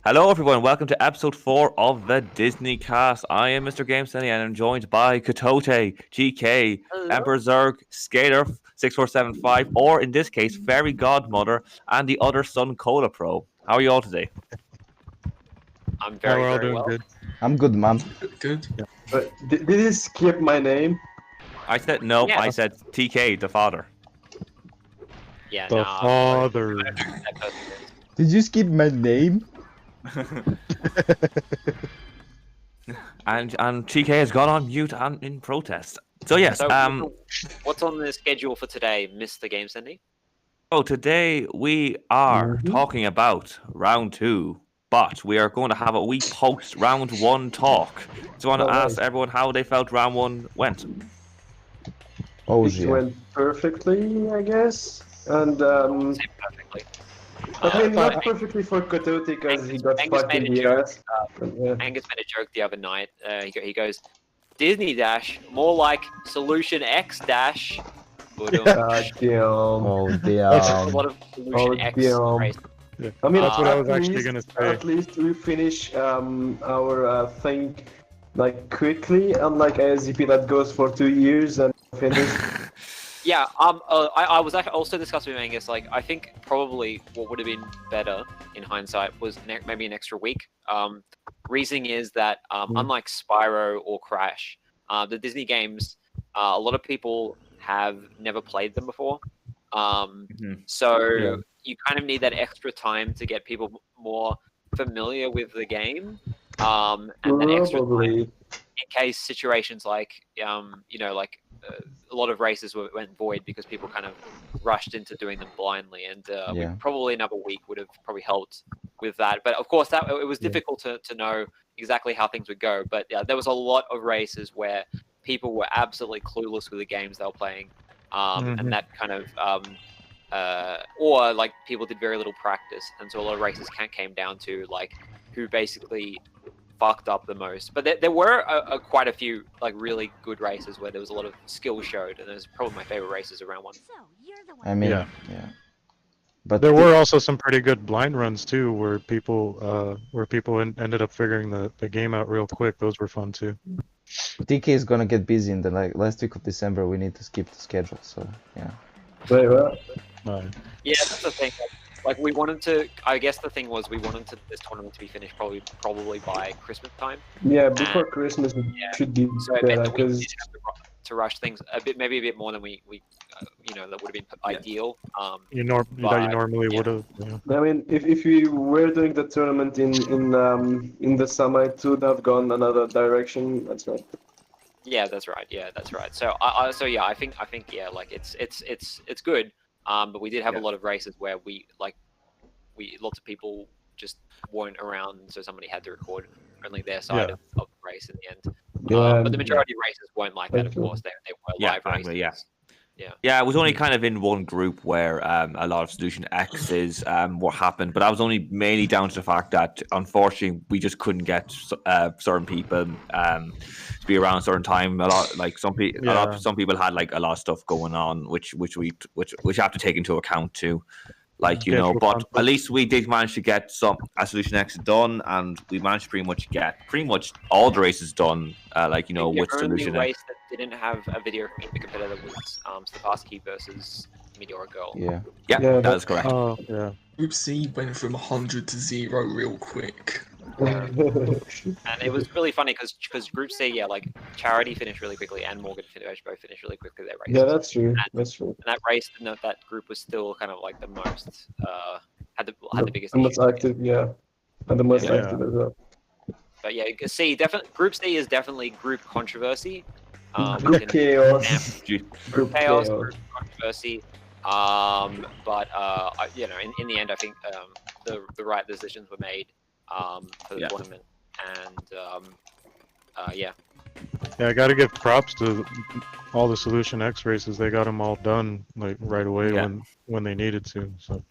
Hello, everyone. Welcome to episode 4 of the Disney Cast. I am Mr. GameSenny and I'm joined by Katote, GK, Emperor Zerg, Skater 6475, or in this case, Fairy Godmother, and the other son, Cola Pro. How are you all today? I'm very well. Good. I'm good, mom. Good. Did you skip my name? I said no. Yeah. I said TK, the father. Yeah, The father. Did you skip my name? and TK has gone on mute and in protest. So yes, So, what's on the schedule for today, Mr. Game Cindy? So today we are talking about round 2, but we are going to have a wee post round 1 talk. So I want to ask everyone how they felt round 1 went. Oh, It went perfectly, I guess. And Say perfectly. I mean, not perfectly for Kotote because he got Angus fucked made in a the joke. ass. Yeah. Angus made a joke the other night. He goes, Disney Dash, more like Solution X Dash. God damn. Oh, A damn. lot of Solution X damn. race. Yeah. I mean, That's what I was at actually least- gonna say. At least we finish our thing like quickly, unlike ASDP that goes for 2 years and finish. Yeah, I was actually also discussing with Angus, like, I think probably what would have been better in hindsight was maybe an extra week. Reasoning is that, unlike Spyro or Crash, the Disney games, a lot of people have never played them before. So you kind of need that extra time to get people more familiar with the game. And then extra time Probably. in case situations like, a lot of races went void because people kind of rushed into doing them blindly, and probably another week would have probably helped with that. But of course, it was difficult to know exactly how things would go. But yeah, there was a lot of races where people were absolutely clueless with the games they were playing, and that kind of or like people did very little practice, and so a lot of races came down to like who basically fucked up the most. But there were quite a few like really good races where there was a lot of skill showed, and there's probably my favorite races around one. I mean, Yeah. But There were also some pretty good blind runs too, where people ended up figuring the game out real quick. Those were fun too. TK is gonna get busy in the last week of December. We need to skip the schedule, so yeah. Wait, what? Yeah, that's the thing. Like we wanted to. I guess the thing was we wanted this tournament to be finished probably by Christmas time. Yeah, before Christmas it should be So it meant better that we because did have to rush things maybe a bit more than we that would have been ideal. You normally yeah. would have. Yeah. I mean, if we were doing the tournament in the summer, it would have gone another direction. That's right. Yeah, that's right. Yeah, that's right. So I think yeah, like it's good. But we did have a lot of races where lots of people just weren't around, so somebody had to record only their side of the race in the end. But the majority of races weren't like that, of course. They were live races. Yeah, it was only kind of in one group where a lot of Solution X's what happened, but that was only mainly down to the fact that unfortunately we just couldn't get certain people to be around a certain time. A lot like some people had like a lot of stuff going on, which we have to take into account too. Like but at least we did manage to get a Solution X done, and we managed to pretty much all the races done. With Solution The only X. race that didn't have a video from the competitor was Steparsky versus Meteora Girl. Yeah. Yeah, That is correct. Oh yeah. Group C went from 100 to 0 real quick. And it was really funny because Group C, like Charity finished really quickly and Morgan both finished really quickly their races. Yeah, that's true. That's true. And that race, that group was still kind of like the most had the biggest. The most issues. active, yeah, and the most Yeah. active as well. But yeah, Group C is definitely group controversy. Group chaos. Group chaos, group controversy. But in the end, I think the right decisions were made for the tournament, and Yeah, I got to give props to all the Solution X races. They got them all done like right away when they needed to. So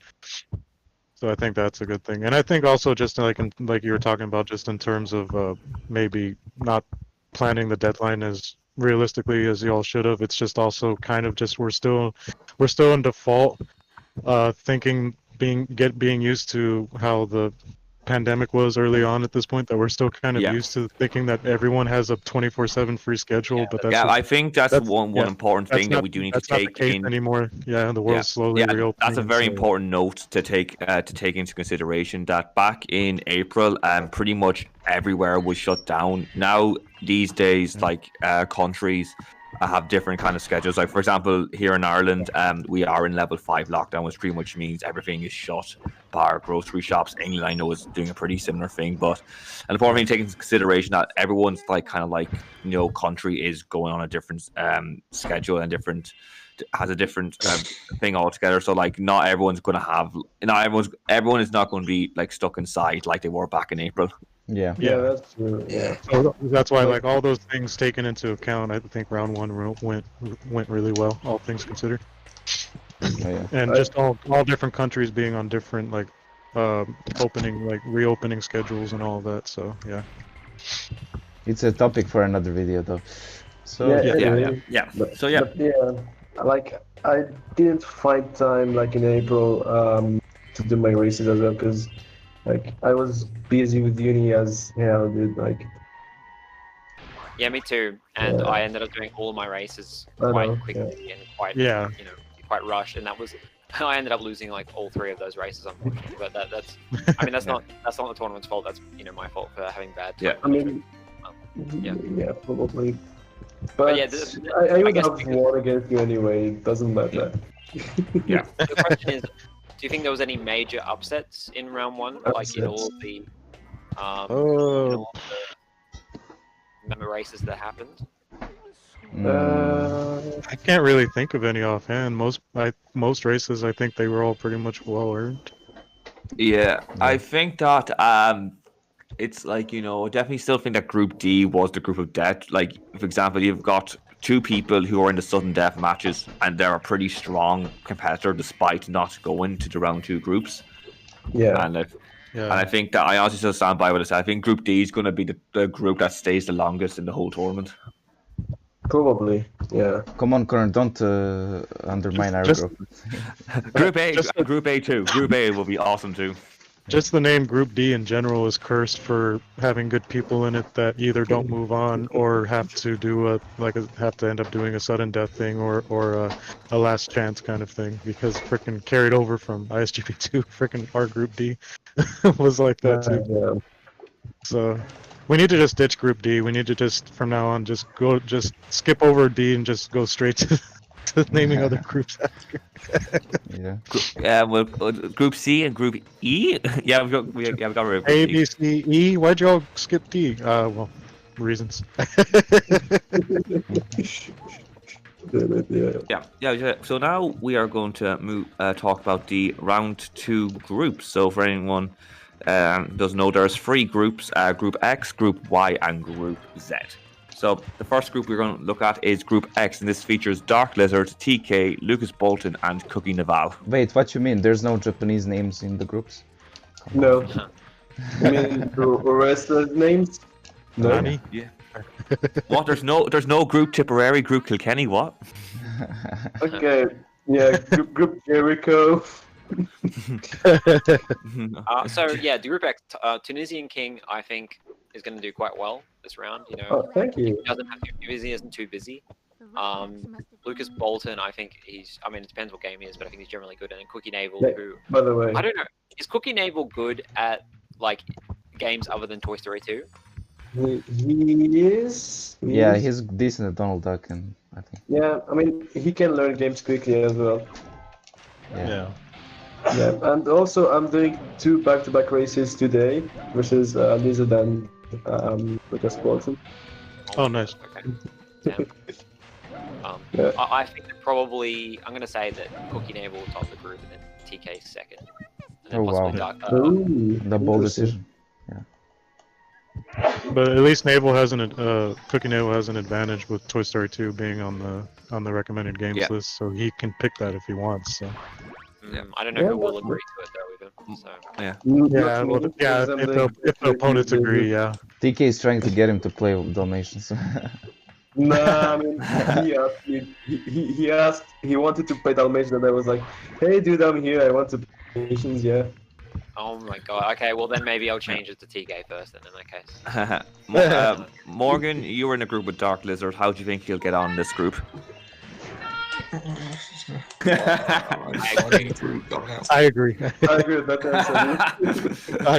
I think that's a good thing. And I think also just like you were talking about, just in terms of maybe not planning the deadline as realistically as you all should have. It's just also kind of just we're still in default thinking being used to how the pandemic was early on at this point, that we're still kind of Yeah. used to thinking that everyone has a 24/7 free schedule, but that's Yeah, just, I think that's one important that's thing not, that we do need to that's not the take case in. anymore. Yeah, the world's slowly Yeah, reopening. that's a very so- important note to take into consideration. That back in April, pretty much everywhere was shut down. Now these days, like countries have different kind of schedules. Like for example, here in Ireland, we are in level 5 lockdown, which pretty much means everything is shut. Bar, grocery shops. England, I know, is doing a pretty similar thing. But an important thing to take into consideration that everyone's like kind of like country is going on a different schedule and has a different thing altogether. So like not everyone's going to have everyone is not going to be like stuck inside like they were back in April. Yeah, that's true. Yeah. So that's why, like, all those things taken into account, I think round 1 went really well, all things considered. And just all different countries being on different like reopening schedules and all of that. So yeah, it's a topic for another video though. So yeah. But like I didn't find time like in April to do my races as well because like I was busy with uni as hell, dude. Like Yeah, me too. And I ended up doing all my races quite quickly and quite quite rushed, and that was I ended up losing like all 3 of those races, unfortunately. But that's I mean that's not the tournament's fault. That's my fault for having bad. I mean, yeah, probably. But yeah, I would have won against you anyway. It doesn't matter. Yeah. The question is, do you think there was any major upsets in round 1, like in all of the member races that happened? I can't really think of any offhand. Most races, I think they were all pretty much well earned. Yeah, I think that it's like definitely still think that Group D was the group of death. Like for example, you've got 2 people who are in the sudden death matches, and they're a pretty strong competitor despite not going to the round 2 groups. Yeah, and I think that I honestly still stand by what I said. I think Group D is going to be the group that stays the longest in the whole tournament. Probably, yeah. Come on, Connor, don't undermine our group. Group A, Group A2. Group A will be awesome too. Just the name Group D in general is cursed for having good people in it that either don't move on or have to do have to end up doing a sudden death thing or a last chance kind of thing, because freaking carried over from ISGP2, freaking our Group D was like that too. Yeah. So we need to just ditch Group D. We need to just from now on just skip over D and just go straight to naming other groups after. Well, Group C and Group E. Yeah, we got rid of A, B, C, E. Why'd y'all skip D? Well, reasons. Yeah. So now we are going to talk about the round 2 groups. So for anyone doesn't know, there's 3 groups: Group X, Group Y, and Group Z. So the first group we're going to look at is Group X, and this features Dark Lizard, TK, Lucas Bolton, and Cookie Naval. Wait, what you mean? There's no Japanese names in the groups? No. I mean, wrestlers' names? No. Nani? Yeah. What? There's no Group Tipperary, Group Kilkenny. What? Okay. Yeah. Group Jericho. So yeah, the Group X, Tunisian King, I think, is going to do quite well this round. Oh, thank you. He doesn't have to be busy, isn't too busy. Lucas Bolton, I think I mean, it depends what game he is, but I think he's generally good. And then Cookie Naval, who, by the way, I don't know, is Cookie Naval good at like games other than Toy Story 2? He is. Yeah, he's decent at Donald Duck, and I think. Yeah, I mean, he can learn games quickly as well. Yeah. Yeah, and also I'm doing 2 back-to-back races today versus Lizard and Lucas Bolton. Oh, nice. Okay. Yeah. I think that probably I'm going to say that Cookie Naval will top the group, and then TK second, and then possibly Dark. The bold decision. But at least Naval has Cookie Naval has an advantage with Toy Story 2 being on the recommended games list, so he can pick that if he wants. So. I don't know who will agree to it though, even. So. If the opponents agree, yeah. TK is trying to get him to play with Dalmatians. Nah, I mean, he asked, he wanted to play Dalmatians, and I was like, hey dude, I'm here, I want to play Dalmatians, yeah. Oh my god. Okay, well then maybe I'll change it to TK first then in that case. Morgan, you were in a group with Dark Lizard. How do you think he'll get on in this group? I agree. I agree with that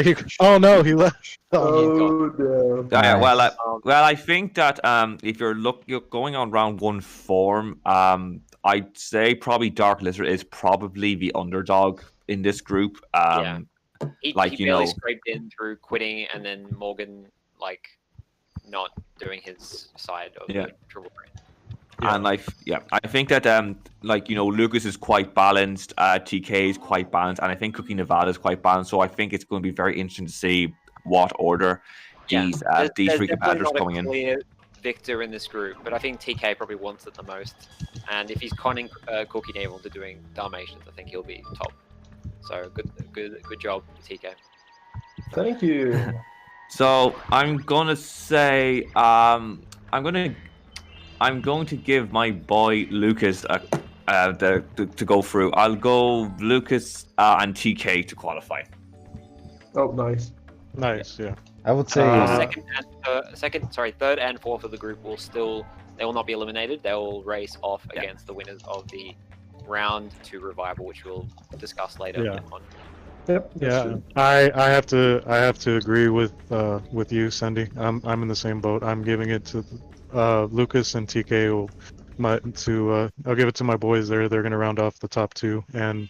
answer. Oh no, he left. Oh no. Yeah, well, Nice. I think that if you're going on round one form, I'd say probably Dark Lizard is probably the underdog in this group. Yeah. He like, you barely know- scraped in through quitting, and then Morgan like not doing his side of Yeah. the triple brain. And I think that like, you know, Lucas is quite balanced, TK is quite balanced, and I think Cookie Nevada is quite balanced. So I think it's going to be very interesting to see what order these There's three definitely competitors not a coming in. clear victor in this group, but I think TK probably wants it the most. And if he's conning Cookie Naval to doing Dalmatians, I think he'll be top. So good job, TK. Thank you. So I'm gonna say I'm going to give my boy Lucas to go through. I'll go Lucas and TK to qualify. Oh, nice. Nice, yeah. I would say Third and fourth of the group they will not be eliminated. They will race off Yeah. against the winners of the round 2 revival, which we'll discuss later Yeah. on. Yep. that's Yeah, true. I have to agree with you, Sandy. I'm in the same boat. I'm giving it to Lucas and TK. I'll give it to my boys there. They're gonna round off the top 2, and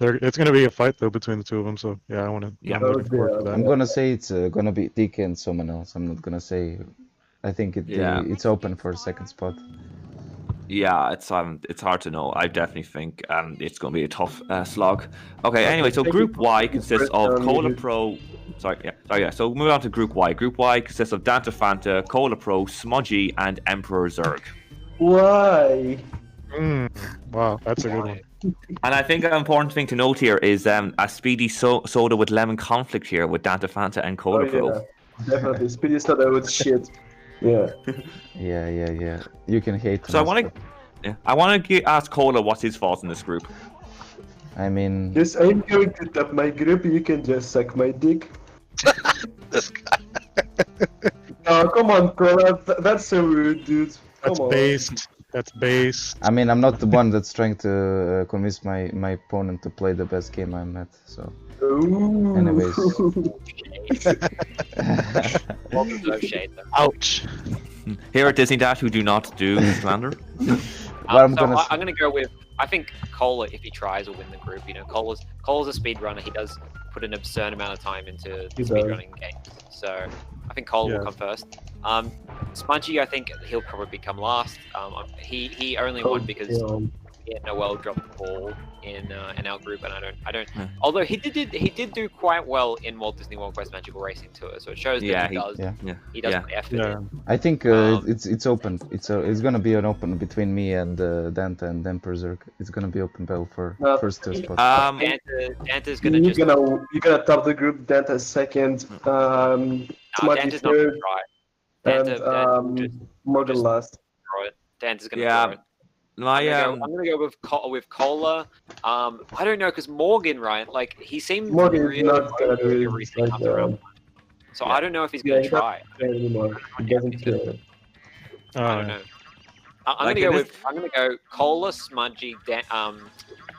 it's gonna be a fight though between the 2 of them. So yeah, I'm looking forward to I'm that. gonna say it's gonna be TK and someone else. I'm not gonna say. I think it's open for second spot. Yeah, it's hard to know. I definitely think it's going to be a tough slog. Okay, anyway, so Group Y consists of Cola Pro. So moving on to Group Y. Group Y consists of Danta Fanta, Cola Pro, Smudgy, and Emperor Zerg. Why? Wow, that's a good one. And I think an important thing to note here is a Speedy Soda with Lemon Conflict here with Danta Fanta and Cola Oh, Pro. yeah. Definitely. Speedy Soda with shit. Yeah. Yeah. You can hate. So I him, want to ask Cola what's his thoughts in this group. I mean, Yes, I'm going to top my group. You can just suck my dick. This guy. Oh, come on, Cola. That's so rude, dude. Come That's on. based. That's based. I mean, I'm not the one that's trying to convince my opponent to play the best game I'm at. So, Ooh. Anyways. Well deserved shade though. Ouch. Here at Disney Dash, we do not do slander. I'm So gonna I'm gonna go with, I think Cola, if he tries, will win the group. You know, Cola's a speedrunner. He does put an absurd amount of time into He does. speedrunning games. So I think Cola Yeah. will come first. Smudgy, I think he'll probably come last. He only won because he had Noel drop the ball in our group, and I don't. Yeah. Although he did do quite well in Walt Disney World Quest Magical Racing Tour, so it shows that Yeah, he does. yeah. He does Yeah. put effort Yeah. in. I think Um, it's open. It's gonna be an open between me and Danta and Emperor Zerg. It's gonna be open battle for first 2 spots. Danta's gonna You're just. gonna top the group. Danta second. Smudgy Danta's not gonna third. try. And Danta will just Morgan just- last. throw it. Danta's gonna Yeah, throw it. My I'm gonna go with Cola. I don't know, because Morgan, right? Like he seems Morgan is really not gonna over do everything like, after round 1. So I don't know if he's yeah, gonna he try. Anymore. He doesn't care. I don't know. I'm Like gonna in go Cola, Smudgy,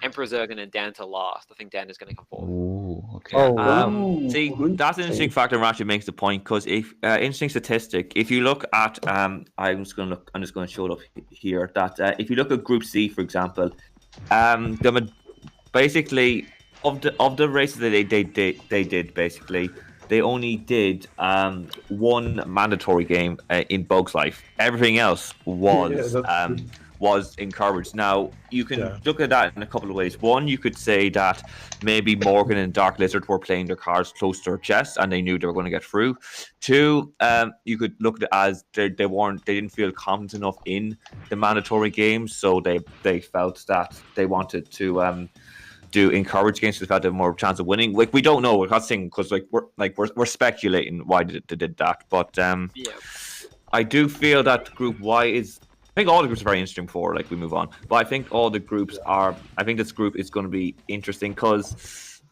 Emperor Zergan, and Danta last. I think Danta's gonna come forward. Ooh, okay. Oh, See, good that's an interesting take. factor. Ratchet makes the point because if interesting statistic. If you look at, I'm just going to show it up here. That if you look at Group C, for example, basically of the races that they did basically, they only did one mandatory game in Bugs Life. Everything else was Yeah, that's was encouraged. Now you can Yeah. look at that in a couple of ways. One, you could say that maybe Morgan and Dark Lizard were playing their cards close to their chest and they knew they were going to get through. Two, you could look at it as they didn't feel confident enough in the mandatory games, so they felt that they wanted to do encourage games, so they felt they had more chance of winning. Like, we don't know. We're not saying, because we're speculating why they did that, but Yeah. I do feel that Group Y is. I think all the groups are very interesting before we move on. But I think all the groups are. I think this group is going to be interesting because,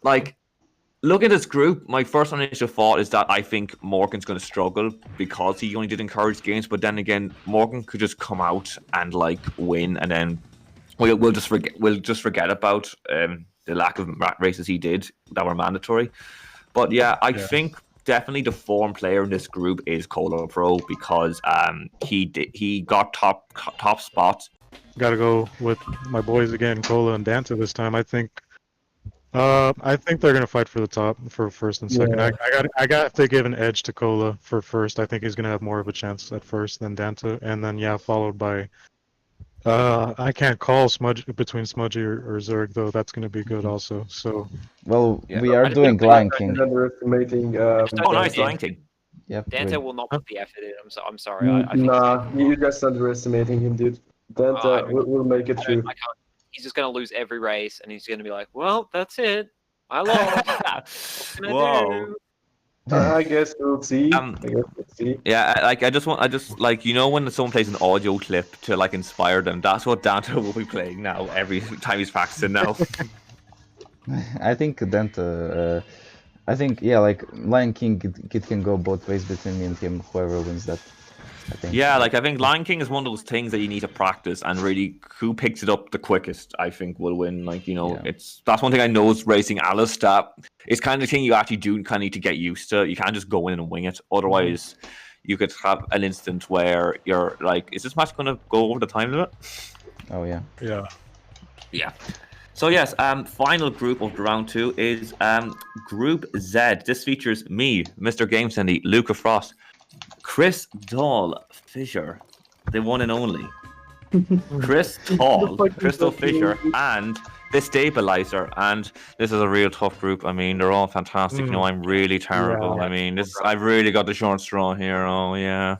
look at this group. My first initial thought is that I think Morgan's going to struggle because he only did encourage games. But then again, Morgan could just come out and like win, and then we'll just forget about the lack of races he did that were mandatory. But yeah, I think definitely the form player in this group is Cola Pro because he got top spots. Got to go with my boys again, Cola and Danta this time. I think they're gonna fight for the top for first and second. Yeah. I got to give an edge to Cola for first. I think he's gonna have more of a chance at first than Danta, and then followed by. I can't call between Smudgy or Zerg though. That's gonna be good also. So. Well, we are doing Lion King. Underestimating. Nice Lion King. Yep. Danta will not put the effort in. I'm sorry. I think Nah, you're just underestimating him, dude. Danta will make it through. he's just going to lose every race, and he's going to be like, "Well, that's it. I lost." What can I do? I guess we'll see. Yeah, like I just like when someone plays an audio clip to like inspire them. That's what Danta will be playing now every time he's practicing now. I think Danta. I think like Lion King, it can go both ways between me and him. Whoever wins that. I think. Yeah, like I think Lion King is one of those things that you need to practice, and really who picks it up the quickest, I think, will win. Like that's one thing I know is racing Alice, that it's kind of the thing you actually do kind of need to get used to. You can't just go in and wing it, otherwise you could have an instant where you're like, is this match going to go over the time limit? Oh yeah. Yeah. So yes, final group of round 2 is Group Z. This features me, Mr. Game Sandy, Luca Frost, Chris Dahl Fisher, the one and only. Chris Dahl, Crystal Fisher, and the Stabilizer. And this is a real tough group. I mean, they're all fantastic. I'm really terrible. Yeah. I mean, I've really got the short straw here. Oh yeah.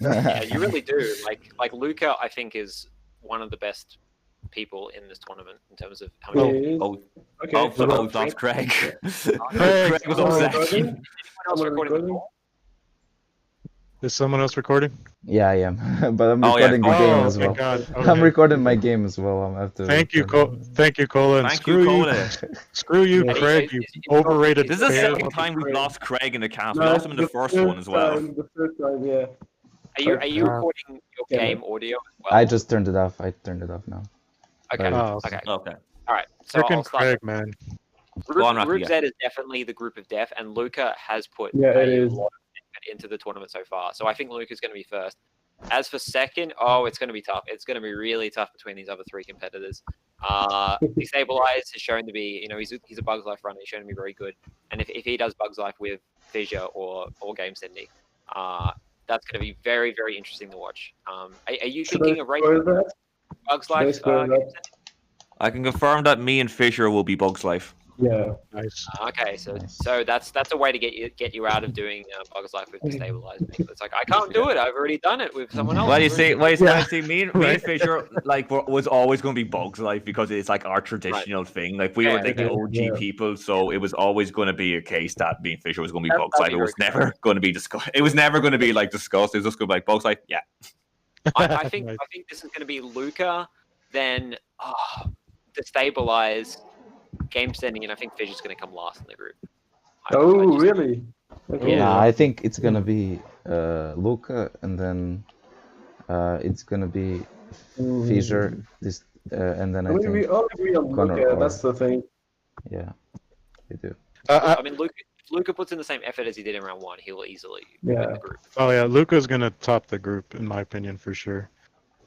Yeah, you really do. Like Luca, I think is one of the best people in this tournament in terms of how many. That's Craig. Craig was upset. Anyone else recording the call? Is someone else recording? Yeah, I am. But I'm recording the game as well. Okay. I'm recording my game as well. I'm have to. Thank you, Cola. And screw you, Craig. You overrated. This is the second time we've lost Craig in the cast. We lost him in the first one as well. The first time, yeah. Are you recording your game audio as well? I just turned it off. I turned it off now. Okay. Okay. All right. So Frickin' Craig, man. Group Z is definitely the group of death, and Luca has put a lot of effort into the tournament so far. So I think Luca's going to be first. As for second, it's going to be tough. It's going to be really tough between these other 3 competitors. Destabilized has shown to be, he's a Bugs Life runner. He's shown to be very good. And if he does Bugs Life with Fissure or Game Cindy, that's going to be very, very interesting to watch. Are you thinking of racing Bugs Life? I can confirm that me and Fisher will be Bugs Life. Yeah. Nice. Okay, so that's a way to get you out of doing Bugs Life with Destabilized. It's like, I can't do it. I've already done it with someone else. Well, you see, me and Fisher was always going to be Bugs Life because it's like our traditional thing. Like we were like the OG people, so it was always going to be a case that me and Fisher was going to be Bugs Life. It was never going to be discussed. It was never going to be like discussed. It was just going to be like Bugs Life. Yeah. I think this is going to be Luca, then Destabilize, Game Sending, and I think Fisher's going to come last in the group. Really? Okay. Yeah, I think it's going to be Luca, and then it's going to be Fisher. And then I think we all agree on Luca. That's the thing. Yeah, we do. I mean, Luca puts in the same effort as he did in round 1. He'll easily win the group. Oh yeah, Luca's going to top the group in my opinion for sure.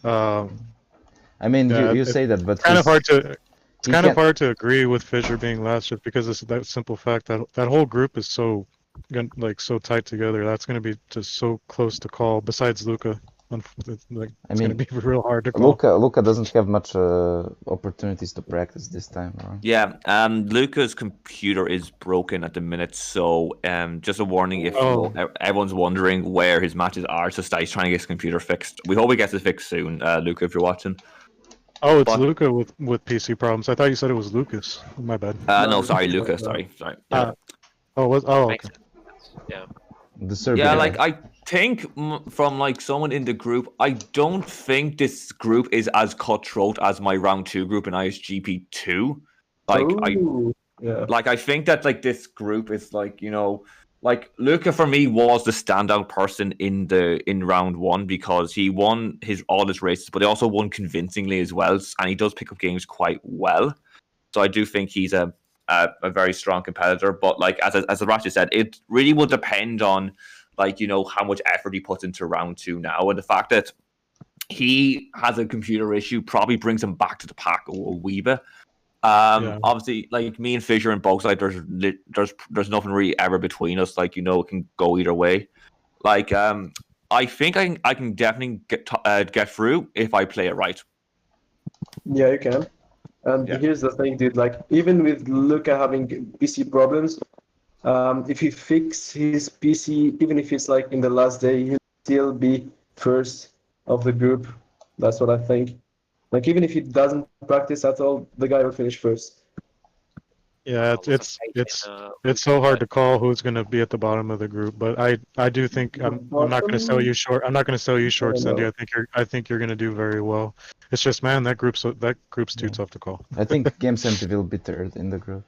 I mean, you say that, but it's kind of hard to agree with Fisher being last, just because it's that simple fact that that whole group is so tight together. That's going to be just so close to call. Besides Luca, it's going to be real hard to call. Luca doesn't have much opportunities to practice this time around. Yeah, Luca's computer is broken at the minute, so just a warning if everyone's wondering where his matches are. So he's trying to get his computer fixed. We hope he gets it fixed soon, Luca, if you're watching. Oh, it's Luca with PC problems. I thought you said it was Lucas. My bad. No, sorry, Luca. Sorry. Okay. Yeah. Yeah, like I think from someone in the group, I don't think this group is as cutthroat as my round 2 group in ISGP 2. Yeah. Like I think that like this group is like, like Luca for me was the standout person in round one because he won all his races, but he also won convincingly as well, and he does pick up games quite well. So I do think he's a very strong competitor. But like as Ratchet said, it really will depend on like how much effort he puts into round two now, and the fact that he has a computer issue probably brings him back to the pack a wee bit. Obviously, like me and Fissure and Bogside, there's nothing really ever between us. Like it can go either way. Like I think I can definitely get through if I play it right. Yeah, you can. And here's the thing, dude. Like even with Luca having PC problems, if he fix his PC, even if it's like in the last day, he'll still be first of the group. That's what I think. Like even if he doesn't practice at all, the guy will finish first. Yeah, it's so hard to call who's going to be at the bottom of the group, but I do think I'm not going to sell you short. I'm not going to sell you short, Cindy. I think you're going to do very well. It's just, man, that group's too tough to call. I think Games Empty will be third in the group.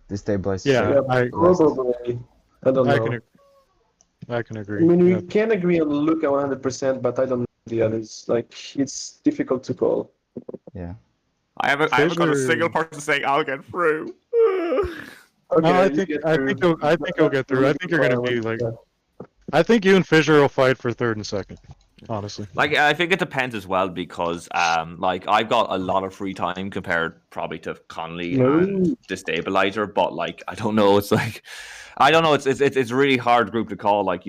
Destabilize. Yeah, probably. I don't know. I can agree. I mean, we can agree on Luca 100%, but I don't know the others. Like, it's difficult to call. Yeah. I haven't got a single person saying I'll get through. Okay, no, I think you'll get through. I think you're gonna be like. I think you and Fissure will fight for third and second. Honestly, like I think it depends as well because like I've got a lot of free time compared probably to Connolly and Destabilizer, but like I don't know. It's like I don't know. It's a really hard group to call. Like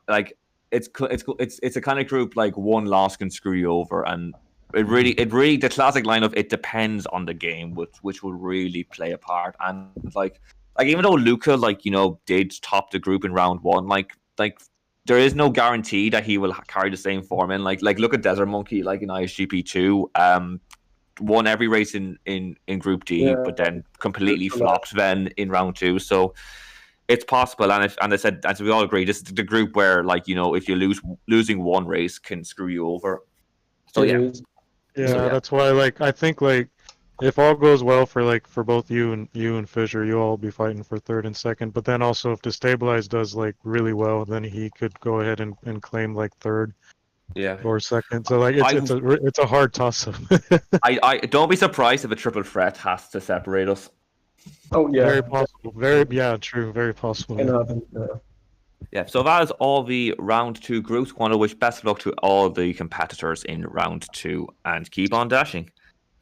like it's a kind of group like one loss can screw you over, and it really the classic lineup. It depends on the game, which will really play a part. And like even though Luca did top the group in round one, like there is no guarantee that he will carry the same form in. Like look at Desert Monkey, like in ISGP 2, won every race in Group D, but then completely flopped then in round 2. So it's possible, and I said, as we all agree, this is the group where if you losing one race can screw you over. So yeah, that's why I think if all goes well for both you and Fissure, you'll all be fighting for third and second. But then also if Destabilize does really well, then he could go ahead and claim third. Yeah. Or second. So it's a hard toss up. I don't be surprised if a triple threat has to separate us. Oh yeah. Very possible. True. Very possible. Can happen. Yeah, so that is all the round 2 groups. Want to wish best of luck to all the competitors in round 2 and keep on dashing.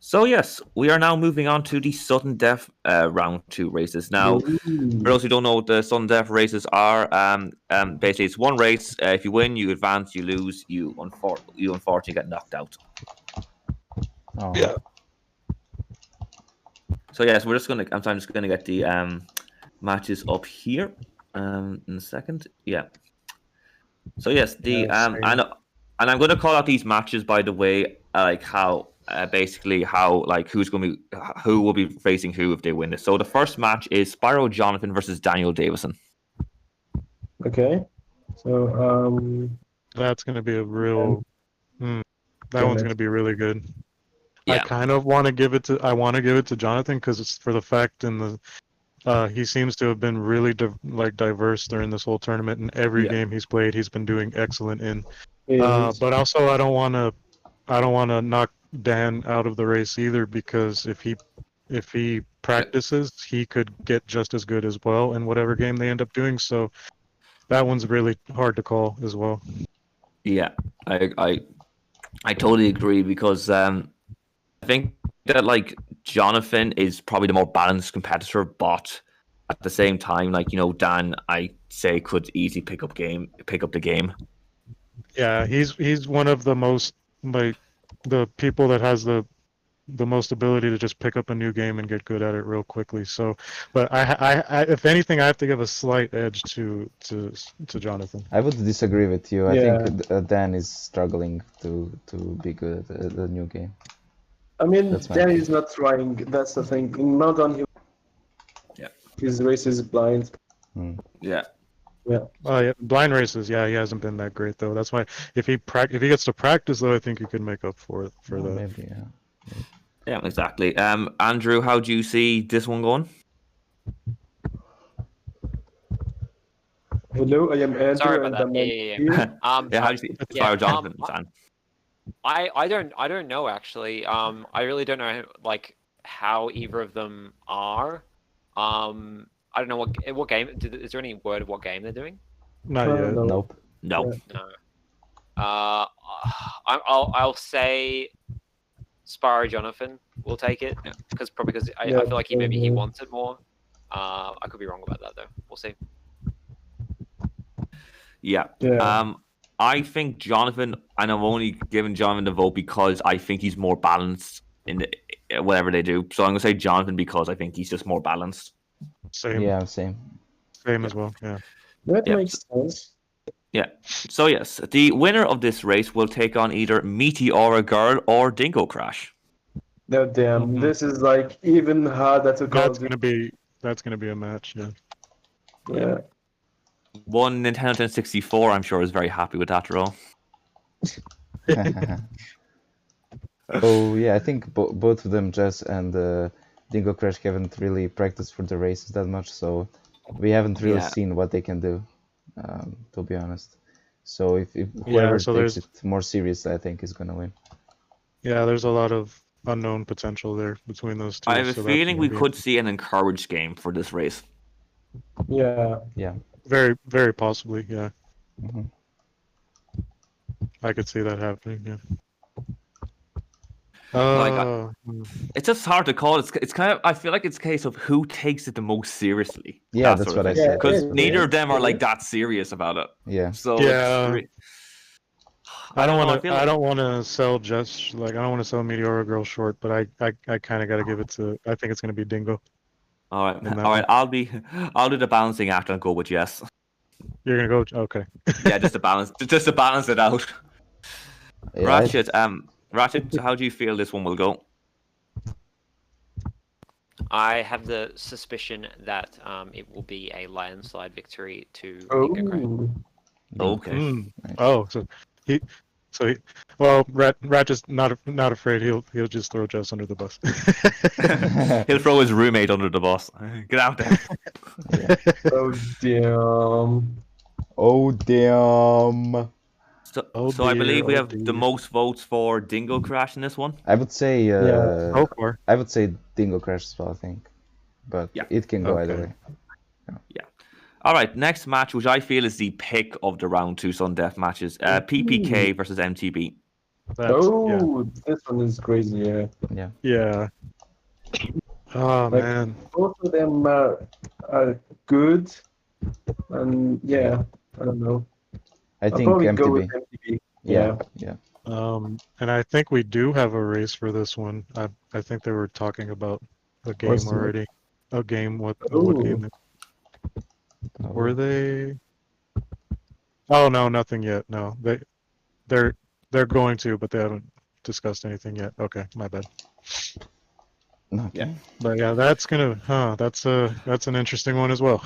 So yes, we are now moving on to the sudden death round 2 races. Now, for those who don't know what the sudden death races are, basically it's one race. If you win, you advance. You lose, you unfortunately get knocked out. Oh. Yeah. So yes, I'm just gonna get the matches up here in a second. Yeah. So yes, and I'm going to call out these matches, by the way, basically how who will be facing who if they win this. So the first match is Spyro Jonathan versus Daniel Davison. Okay. So that's going to be a real that one's going to be really good. Yeah. I kind of want to give it to Jonathan because it's for the fact he seems to have been really diverse during this whole tournament, and every game he's played he's been doing excellent in. But also I don't want to knock Dan out of the race either, because if he practices, he could get just as good as well in whatever game they end up doing. So that one's really hard to call as well. Yeah, I totally agree, because I think that Jonathan is probably the more balanced competitor, but at the same time, Dan, I say could easily pick up the game. Yeah, he's one of the most the people that has the most ability to just pick up a new game and get good at it real quickly. So, but I if anything, I have to give a slight edge to Jonathan. I would disagree with you. I think Dan is struggling to be good at the new game. I mean, Dan is not trying. That's the thing. In Meltdown, his race is blind. Yeah. Yeah. Blind races. Yeah, he hasn't been that great though. That's why if he gets to practice though, I think he could make up for that. Maybe, yeah, exactly. Andrew, how do you see this one going? Hello, I am Andrew, Sorry and about I'm that. Yeah. Yeah, how do you see yeah, Jonathan, Sam? I don't know actually. I really don't know like how either of them are. I don't know what game. Is there any word of what game they're doing? Not yet. No. Nope. No. Yeah. No. I'll say Spyro Jonathan will take it because I Yeah, feel like maybe he mhm. wants it more. I could be wrong about that though. We'll see. Yeah. Yeah. I think Jonathan, and I'm only giving Jonathan the vote because I think he's more balanced in whatever they do. So I'm gonna say Jonathan because I think he's just more balanced. Same. Yeah, same. Same as well. Yeah. That Yeah. makes sense. Yeah. So yes, the winner of this race will take on either Meteora Girl or Dingo Crash. No, damn. Mhm. This is like even harder to call. That's gonna be a match. Yeah. Yeah. One Nintendo 64, I'm sure, is very happy with that draw. Oh yeah, I think both of them, Jess and Dingo Crash, haven't really practiced for the races that much, so we haven't really Yeah. seen what they can do, to be honest. So if whoever so takes there's- it more seriously, I think is gonna win. Yeah, there's a lot of unknown potential there between those two. I have a so that's feeling gonna we be could see an encouraged game for this race. Yeah. Yeah. very, very possibly. Yeah, hmm I could see that happening. Yeah. Like, It's just hard to call. It's kind of, I feel like it's a case of who takes it the most seriously. Yeah, that's what I thing. said. Because Yeah, neither yeah. of them are like that serious about it. Yeah. So Yeah. I don't know, want to. feel I like- don't want to sell Jess. Like I don't want to sell Meteora Girl short, but I kind of got to give it to. I think it's gonna be Dingo. All right, in that all right. I'll do the balancing act and go with yes. You're gonna go. Okay. Yeah, just to balance it out. Yeah, Ratchet, how do you feel this one will go? I have the suspicion that it will be a landslide victory to Oh. Dingo Crash. Okay. Mm. Nice. Oh, he. Well, Ratchet's not afraid. He'll just throw Jess under the bus. He'll throw his roommate under the bus. Get out there. Oh damn. Oh damn! So, Oh so I dear, believe we oh have the dear. most votes for Dingo Crash in this one. I would say Yeah. So far. I would say Dingo Crash as well. I think, but Yeah. it can go either Okay. way. All right, next match, which I feel is the pick of the round two Sun Death matches, PPK versus MTB. That's, Oh, this one is crazy. Yeah. yeah. Oh Like- man. Both of them are good, and yeah, I don't know. I I'll think probably go MTB. with MTB. Yeah. And I think we do have a race for this one. I think they were talking about a game What's the- already. A game. What Ooh. game? Were they? Oh no, nothing yet. No, they're going to, but they haven't discussed anything yet. Okay, my bad. Okay. Yeah. But yeah, that's that's an interesting one as well.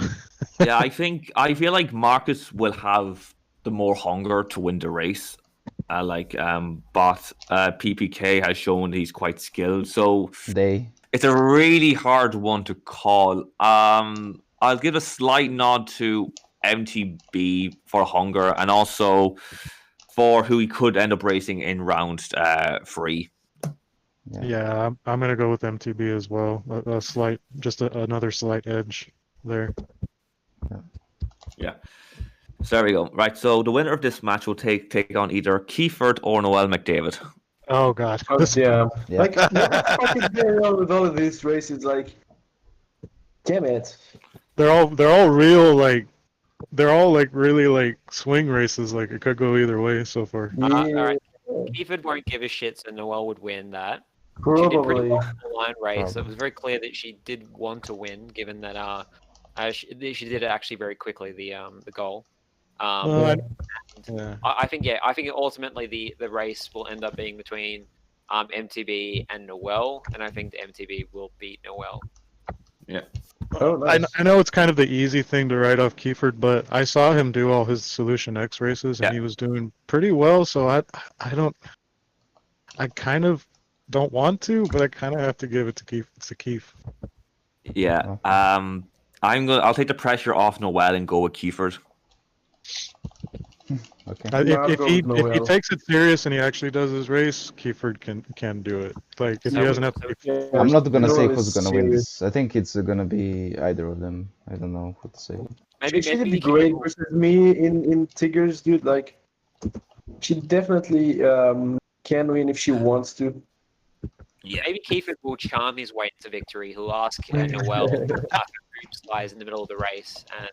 Yeah, I feel like Marcus will have the more hunger to win the race. But PPK has shown he's quite skilled, so it's a really hard one to call. I'll give a slight nod to MTB for hunger and also for who he could end up racing in round 3. Yeah, I'm gonna go with MTB as well. A slight, another slight edge there. Yeah. So there we go. Right, so the winner of this match will take on either Kiefer or Noel McDavid. Oh god. Oh damn. Yeah. Like what's fucking going on with all of these races? Like, damn it. They're all real they're all like really like swing races. Like it could go either way so far. Yeah, All right. Keeford won't give a shit, so Noel would win that. She did pretty probably. well in the line race. It was very clear that she did want to win, given that she did it actually very quickly. The goal. Yeah. I think ultimately the race will end up being between MTB and Noel, and I think the MTB will beat Noel. Oh, nice. I know it's kind of the easy thing to write off Kiefer, but I saw him do all his Solution X races, and Yeah. he was doing pretty well. So I kind of don't want to, but I kind of have to give it to Keith. Yeah. I'll take the pressure off Noel and go with Kiefer. Okay. Yeah, If I'll he go with Noel. takes it serious and he actually does his race, Kiefer can do it. Like if he doesn't have to be I'm not gonna say Noel who's is gonna win serious. this. I think it's gonna be either of them. I don't know what to say. She did great versus me in Tigers, dude. Like, she definitely can win if she wants to. Yeah. Maybe Kiefer will charm his way into victory. He'll ask Noel to size in the middle of the race, and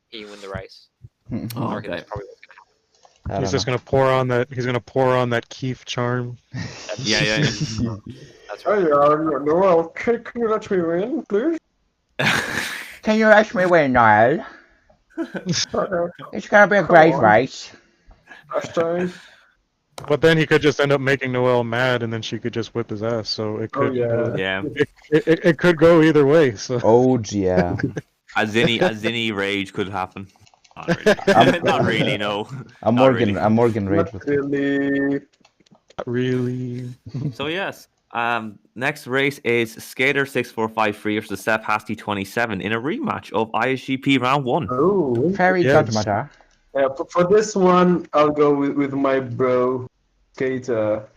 he can win the race. I reckon that's probably what's going to happen. He's just gonna pour on that. He's gonna pour on that Keith charm. Yeah. That's right. Noel, can you let me win, please? Can you let me win, Niall? It's gonna be a great race. But then he could just end up making Noel mad, and then she could just whip his ass. So it could, it could go either way. So. Oh yeah. A Zinni rage could happen. Not really, no. A Morgan rage. Not really. Really. So yes. Next race is Skater 6453 versus Sepp Hasty 27 in a rematch of ISGP round 1. Oh, very judgmental. Yeah, for this one, I'll go with my bro, Skater.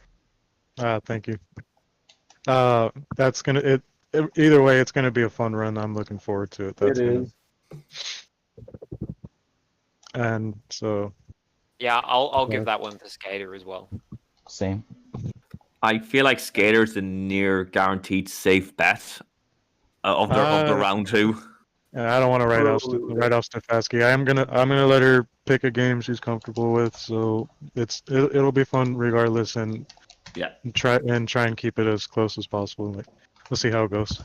Thank you. That's gonna either way, it's gonna be a fun run. I'm looking forward to it. It is. And so. Yeah, I'll give that one to Skater as well. Same. I feel like Skater's the near guaranteed safe bet of the round 2. I don't want to write off Stefanski. I'm gonna let her pick a game she's comfortable with, so it'll be fun regardless, and try and keep it as close as possible. Like, we'll see how it goes.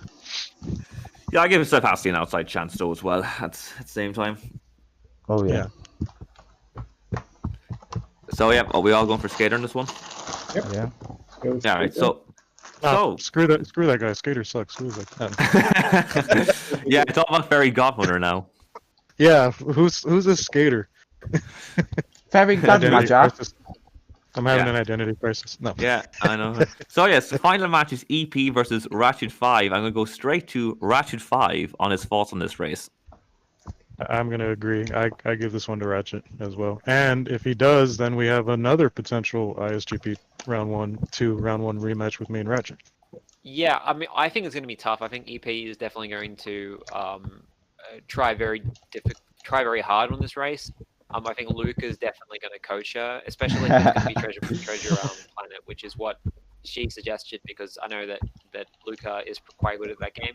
Yeah, I give Stefanski an outside chance though as well at the same time. Oh yeah. So yeah, are we all going for Skater in this one? Yep. Yeah. Yeah, right. So screw that guy. Skater sucks. Who is that? Yeah, it's all about Fairy Godmother now. Yeah, who's this Skater? Fairy Godmother. I'm having an identity crisis. No. Yeah, I know. So yes, the final match is EP versus Ratchet 5. I'm gonna go straight to Ratchet 5 on his thoughts on this race. I'm gonna agree. I give this one to Ratchet as well. And if he does, then we have another potential ISGP round 1 rematch with me and Ratchet. Yeah, I mean, I think it's going to be tough. I think EP is definitely going to try very hard on this race. I think Luca is definitely going to coach her, especially if it's going to be treasure planet, which is what she suggested, because I know that Luca is quite good at that game.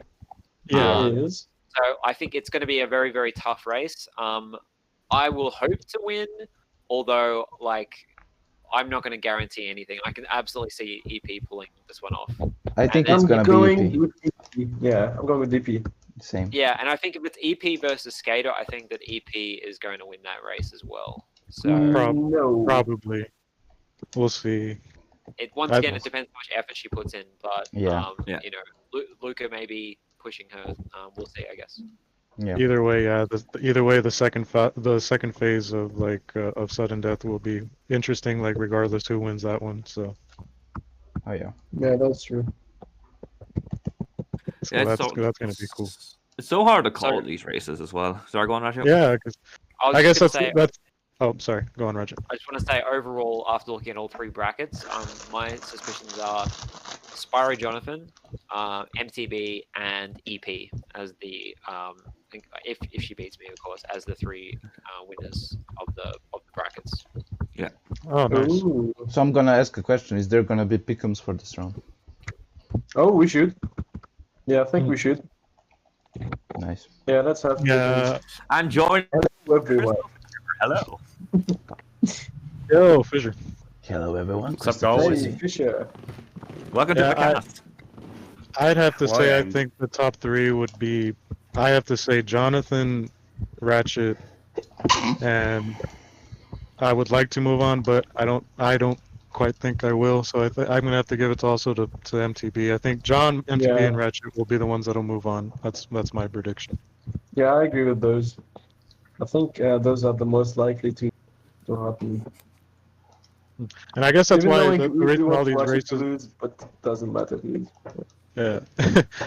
Yeah, it is. So I think it's going to be a very, very tough race. I will hope to win, although I'm not going to guarantee anything. I can absolutely see EP pulling this one off. I think it's going to be EP. Yeah, I'm going with EP. Same. Yeah, and I think if it's EP versus Skater, I think that EP is going to win that race as well. So probably. We'll see. Once again, it depends how much effort she puts in, but you know, Luca may be pushing her. We'll see, I guess. Yeah. Either way, the second phase of sudden death will be interesting. Like regardless who wins that one. So. Oh yeah. Yeah, that's true. So that's going to be cool. It's so hard to call these races as well. Sorry, go on, Ratchet. Yeah, because I guess that's. Oh, sorry. Go on, Ratchet. I just want to say, overall, after looking at all 3 brackets, my suspicions are Spyro Jonathan, MTB, and EP as the if she beats me, of course, as the 3 winners of the brackets. Yeah. Oh, nice. Ooh. So I'm gonna ask a question. Is there gonna be pick'ems for this round? Oh, we should. Yeah, I think we should. Nice. Yeah, let's have. Yeah. And join everyone. Hello. Yo, Fisher. Hello, everyone. What's up, guys? Hey, Fisher. Welcome to the cast. I'd have to say, I think the top 3 would be. I have to say Jonathan, Ratchet, and I would like to move on, but I don't quite think I will. So I'm gonna have to give it also to MTB. I think John, MTB, and Ratchet will be the ones that'll move on. That's my prediction. Yeah, I agree with those. I think those are the most likely to happen. And I guess that's Even why though the we reason want all these Russia to races. lose, but it doesn't matter. Really. Yeah,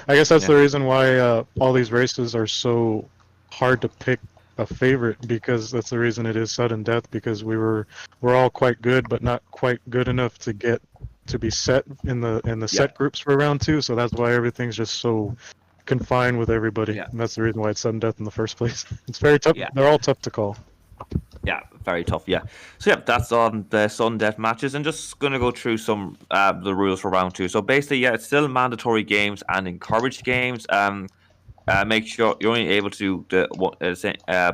I guess that's Yeah. the reason why all these races are so hard to pick a favorite, because that's the reason it is sudden death, because we're all quite good, but not quite good enough to get to be set in the set groups for round 2. So that's why everything's just so confined with everybody, Yeah. and that's the reason why it's sudden death in the first place. It's very tough. Yeah. They're all tough to call. Yeah, very tough. Yeah. So yeah, that's on the sudden death matches, and just gonna go through some the rules for round 2. So basically, yeah, it's still mandatory games and encouraged games. Make sure you're only able to do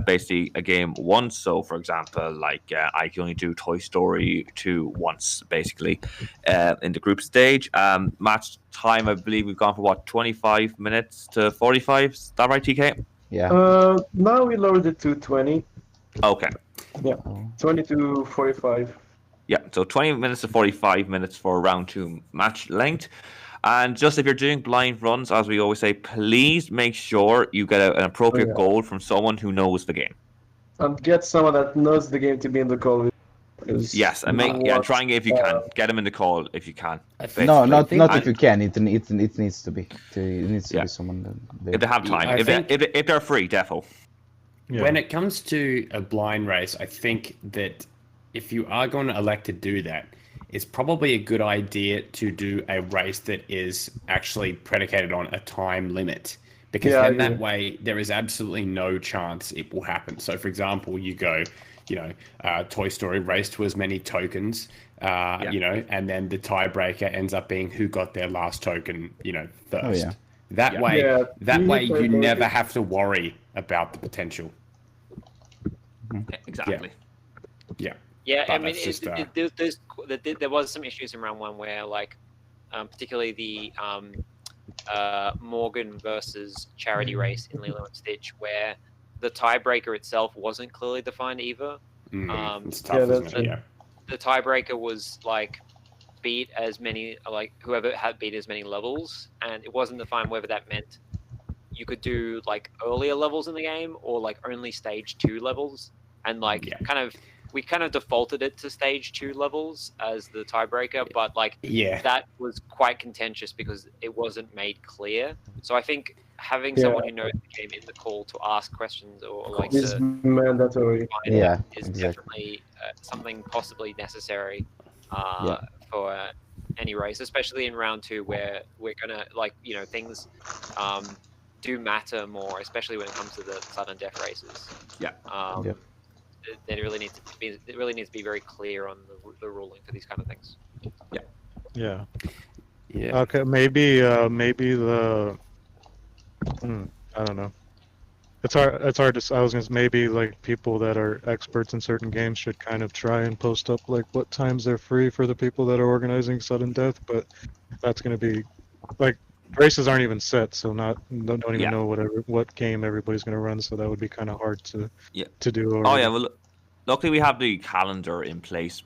basically a game once. So, for example, like I can only do Toy Story 2 once, basically, in the group stage. Match time, I believe we've gone for what, 25 minutes to 45. Is that right, TK? Yeah. Now we lowered it to 20. Okay. Yeah, 20 to 45. Yeah, so 20 minutes to 45 minutes for round 2 match length. And just if you're doing blind runs, as we always say, please make sure you get an appropriate goal from someone who knows the game. And get someone that knows the game to be in the call. Yes, and try and if you can get them in the call if you can. No, not if you can. It needs to be. It needs to be someone. If they have time, if they're free, defo. Yeah. When it comes to a blind race, I think that if you are going to elect to do that, it's probably a good idea to do a race that is actually predicated on a time limit, because then that way there is absolutely no chance it will happen. So, for example, you go, Toy Story race to as many tokens, and then the tiebreaker ends up being who got their last token, first. Oh, yeah. That way you never have to worry about the potential. Exactly. Yeah. Yeah, I mean, there was some issues in round 1 where, like, particularly the Morgan versus Charity race in Lilo and Stitch, where the tiebreaker itself wasn't clearly defined either. It's tough, isn't it? Yeah. The tiebreaker was like beat as many, like whoever had beat as many levels, and it wasn't defined whether that meant you could do like earlier levels in the game or like only stage 2 levels, and like we kind of defaulted it to stage 2 levels as the tiebreaker, but like that was quite contentious because it wasn't made clear. So I think having someone who knows the game in the call to ask questions or like is mandatory. Is definitely something possibly necessary for any race, especially in round 2 where we're gonna things do matter more, especially when it comes to the sudden death races. It really needs to be very clear on the ruling for these kind of things. Yeah. Okay, maybe the I don't know. It's hard to. I was gonna say maybe like people that are experts in certain games should kind of try and post up like what times they're free for the people that are organizing sudden death, but that's gonna be like races aren't even set, so don't even know what game everybody's gonna run, so that would be kind of hard to do. Already. Well, luckily we have the calendar in place,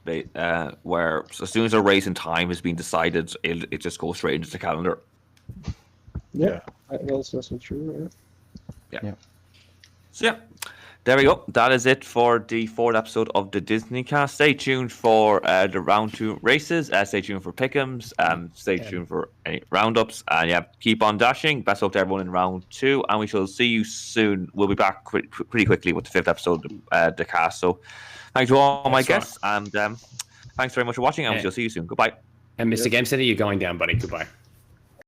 where as soon as a race in time has been decided, it just goes straight into the calendar. Yeah. That's also true. Yeah. So there we go. That is it for the 4th episode of the Disney Cast. Stay tuned for the round 2 races. Stay tuned for pick'ems. Stay tuned for any roundups. And keep on dashing. Best luck to everyone in round 2, and we shall see you soon. We'll be back pretty quickly with the 5th episode of the cast. So thanks to all my guests, and thanks very much for watching, and we shall see you soon. Goodbye. And Mr. Game Center, you're going down, buddy. Goodbye.